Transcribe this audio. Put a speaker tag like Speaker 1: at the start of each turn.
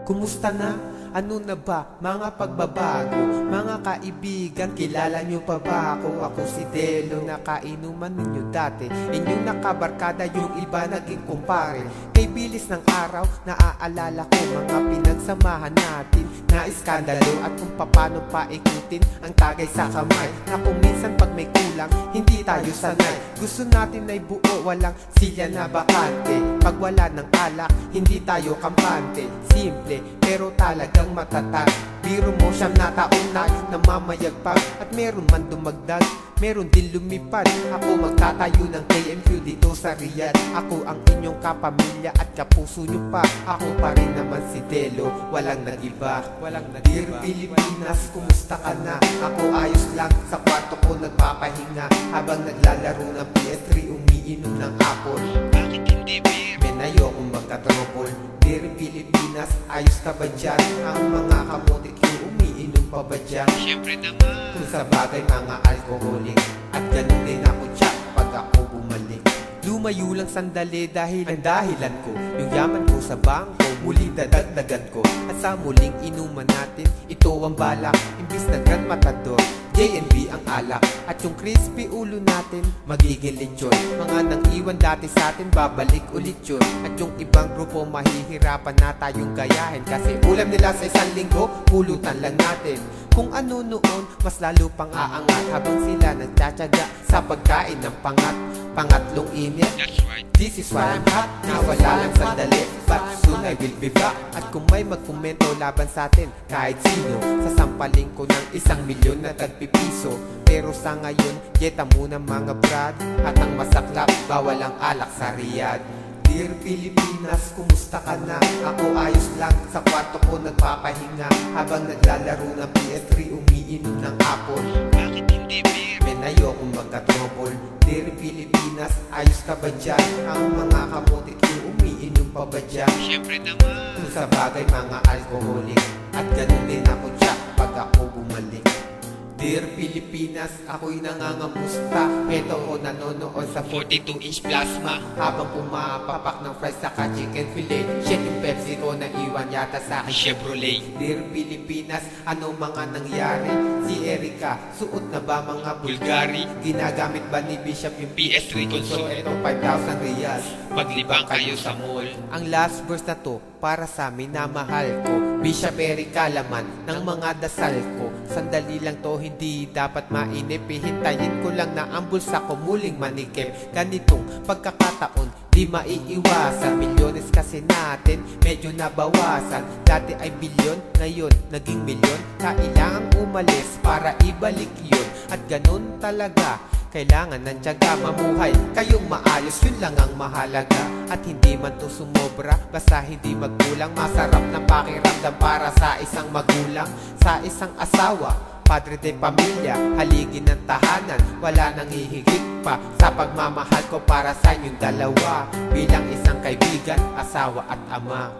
Speaker 1: Kumusta na? Ano na ba? Mga pagbabago, mga kaibigan, kilala nyo pa ba ako? Ako si Delo, nakainuman ninyo dati. Inyong nakabarkada, yung iba naging kumpare. Kay bilis ng araw, naaalala ko mga pinagsamahan natin na iskandalo at kung paano paikutin ang tagay sa kamay. Na kung minsan pag may kulang, hindi tayo sanay. Gusto natin ay buo, walang silya na bakante. Pag wala ng alak, hindi tayo kampante. Simple, pero talagang matatag. Biro mo siyam na taon na namamayagpag. At meron man dumagdag, meron din lumipad. Ako magtatayo ng KMQ dito sa Riyadh. Ako ang inyong kapamilya at kapuso nyo pa. Ako pa rin naman si Delo, walang nagiba. Dear Pilipinas, kumusta ka na? Ako ayos lang, sa kwarto ko nagpapahinga. Habang naglalaro ng PS3, umiinom ng apple.
Speaker 2: Bakit hindi beer?
Speaker 1: Ayokong magka-trouble. Dear Pilipinas, ayos ka ba dyan? Ang mga kamotik yung umiinom pa ba dyan?
Speaker 2: Siyempre naman.
Speaker 1: Kung sa bagay mga alkoholik, at ganun din ako tsak pag ako bumalik. Lumayo lang sandali dahil ang dahilan ko, yung yaman ko sa bangko, muli dadagdagan ko. At sa muling inuman natin, ito ang balak. Imbis na Grand Matador, JNB ang alak. At yung crispy ulo natin, magiging lechon. Mga nang iwan dati sa atin, babalik ulit yun. At yung ibang grupo, mahihirapan na tayong gayahin. Kasi ulam nila sa isang linggo, pulutan lang natin. Kung ano noon, mas lalo pang aangat. Habang sila nagtsatsaga sa pagkain ng pangatlong init.
Speaker 2: That's right.
Speaker 1: This is why I'm hot, nawala lang sandali, but soon I will be back. At kung may magkomento laban sa atin, kahit sino, sasampaling ko ng 1,000,000 na tagpipiso. Pero sa ngayon, dieta muna mga brad. At ang masaklap, bawal ang alak sa Riyadh. Dear Pilipinas, kumusta ka na? Ako ayos lang, sa kwarto ko nagpapahinga. Habang naglalaro ng PS3, umiinom ng apple.
Speaker 2: Bakit hindi beer?
Speaker 1: Ayokong magka-trouble. Dear Pilipinas, ayos ka ba dyan? Ang mga kamotik yung umiinom pa ba dyan?
Speaker 2: Siyempre naman.
Speaker 1: Kung sa bagay mga alkoholik, at ganun din ako tsak pag ako bumalik. Dear Pilipinas, ako'y nangangamusta. Eto ko nanonood sa
Speaker 2: 42-inch plasma.
Speaker 1: habang pumapapak ng fries saka chicken fillet. Shit, yung Pepsi ko na iwan yata sa akin
Speaker 2: Chevrolet.
Speaker 1: Dear Pilipinas, ano mga nangyari? Si Erika, suot na ba mga
Speaker 2: Bulgari.
Speaker 1: Ginagamit ba ni Bishop yung
Speaker 2: PS3
Speaker 1: So
Speaker 2: console.
Speaker 1: etong 5,000 riyals.
Speaker 2: Paglibang kayo sa mall.
Speaker 1: Ang last verse na to, para sa minamahal ko, Bishop Erika, laman ng mga dasal ko. Sandali lang to, hindi dapat mainip. Hintayin ko lang na ang bulsa ko muling manikip. Ganitong pagkakataon, di maiiwasan. Milyones kasi natin, medyo nabawasan. Dati ay bilyon, ngayon naging milyon. Kailangang umalis para ibalik yun. At ganun talaga, kailangan ng tiyaga. Mamuhay kayong maayos, yun lang ang mahalaga. At hindi man to sumobra, basta hindi magkulang. Masarap na pakiramdam para sa isang magulang, sa isang asawa, padre de pamilya, haligin ng tahanan. Wala nang hihigit pa sa pagmamahal ko para sa inyong dalawa. Bilang isang kaibigan, asawa at ama.